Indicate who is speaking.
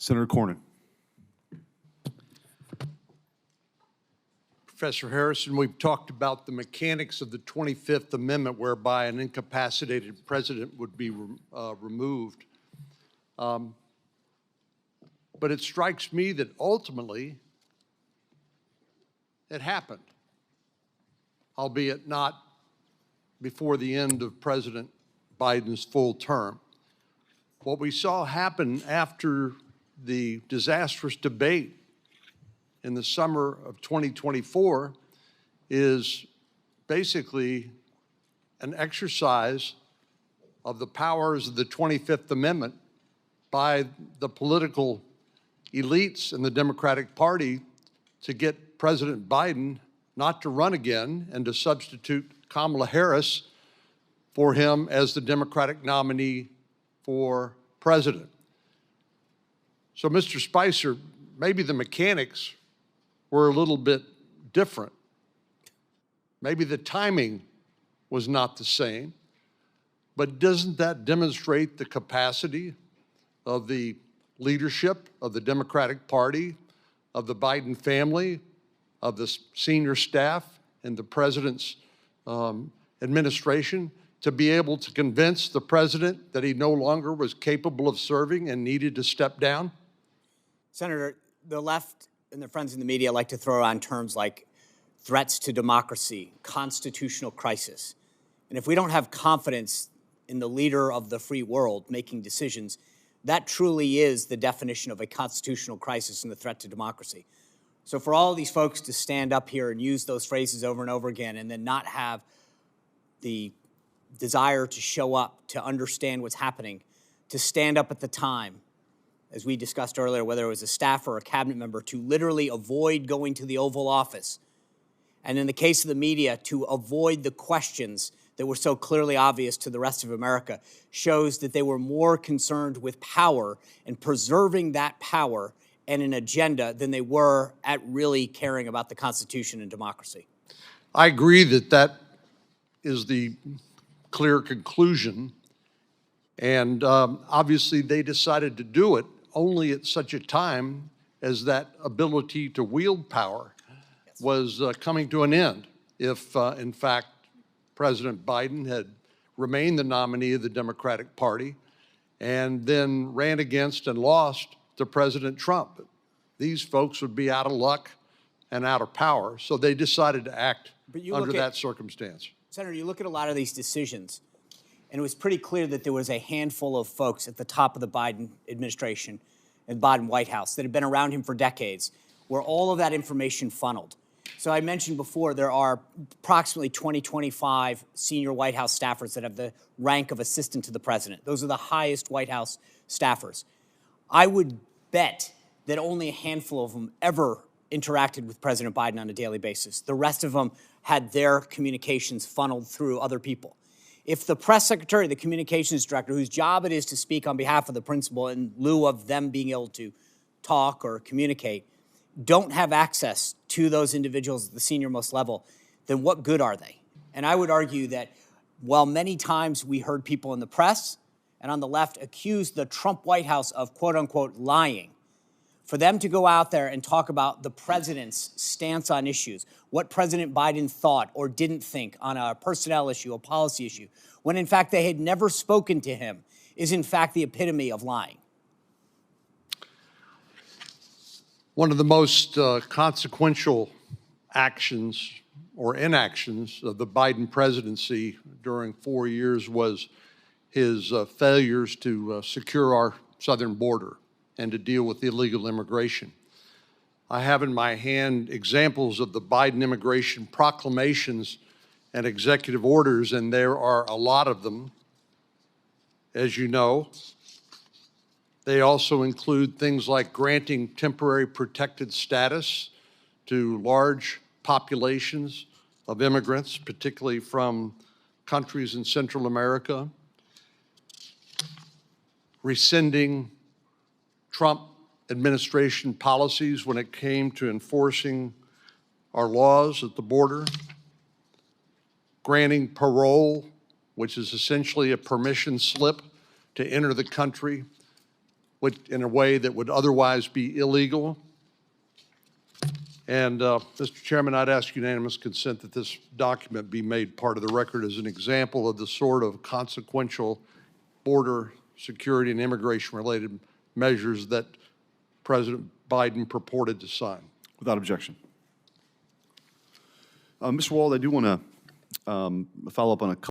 Speaker 1: Senator Cornyn.
Speaker 2: Professor Harrison, we've talked about the mechanics of the 25th Amendment whereby an incapacitated president would be removed. But it strikes me that ultimately it happened, albeit not before the end of President Biden's full term. What we saw happen after the disastrous debate in the summer of 2024 is basically an exercise of the powers of the 25th Amendment by the political elites in the Democratic Party to get President Biden not to run again and to substitute Kamala Harris for him as the Democratic nominee for president. So, Mr. Spicer, maybe the mechanics were a little bit different. Maybe the timing was not the same, but doesn't that demonstrate the capacity of the leadership of the Democratic Party, of the Biden family, of the senior staff and the president's administration to be able to convince the president that he no longer was capable of serving and needed to step down?
Speaker 3: Senator, the left and their friends in the media like to throw around terms like threats to democracy, constitutional crisis. And if we don't have confidence in the leader of the free world making decisions, that truly is the definition of a constitutional crisis and the threat to democracy. So for all of these folks to stand up here and use those phrases over and over again and then not have the desire to show up, to understand what's happening, to stand up at the time, as we discussed earlier, whether it was a staffer or a cabinet member, to literally avoid going to the Oval Office. And in the case of the media, to avoid the questions that were so clearly obvious to the rest of America, shows that they were more concerned with power and preserving that power and an agenda than they were at really caring about the Constitution and democracy.
Speaker 2: I agree that that is the clear conclusion. And obviously they decided to do it only at such a time as that ability to wield power was coming to an end. If, in fact, President Biden had remained the nominee of the Democratic Party and then ran against and lost to President Trump, these folks would be out of luck and out of power. So they decided to act under that circumstance.
Speaker 3: Senator, you look at a lot of these decisions, and it was pretty clear that there was a handful of folks at the top of the Biden administration and Biden White House that had been around him for decades, where all of that information funneled. So I mentioned before, there are approximately 25 senior White House staffers that have the rank of assistant to the president. Those are the highest White House staffers. I would bet that only a handful of them ever interacted with President Biden on a daily basis. The rest of them had their communications funneled through other people. If the press secretary, the communications director, whose job it is to speak on behalf of the principal in lieu of them being able to talk or communicate, don't have access to those individuals at the senior-most level, then what good are they? And I would argue that while many times we heard people in the press and on the left accuse the Trump White House of quote-unquote lying, for them to go out there and talk about the president's stance on issues, what President Biden thought or didn't think on a personnel issue, a policy issue, when in fact they had never spoken to him, is in fact the epitome of lying.
Speaker 2: One of the most consequential actions or inactions of the Biden presidency during 4 years was his failures to secure our southern border and to deal with illegal immigration. I have in my hand examples of the Biden immigration proclamations and executive orders, and there are a lot of them, as you know. They also include things like granting temporary protected status to large populations of immigrants, particularly from countries in Central America, rescinding Trump administration policies when it came to enforcing our laws at the border, granting parole, which is essentially a permission slip to enter the country in a way that would otherwise be illegal. And, Mr. Chairman, I'd ask unanimous consent that this document be made part of the record as an example of the sort of consequential border security and immigration-related measures that President Biden purported to sign.
Speaker 1: Without objection. Mr. Wald, I do want to follow up on a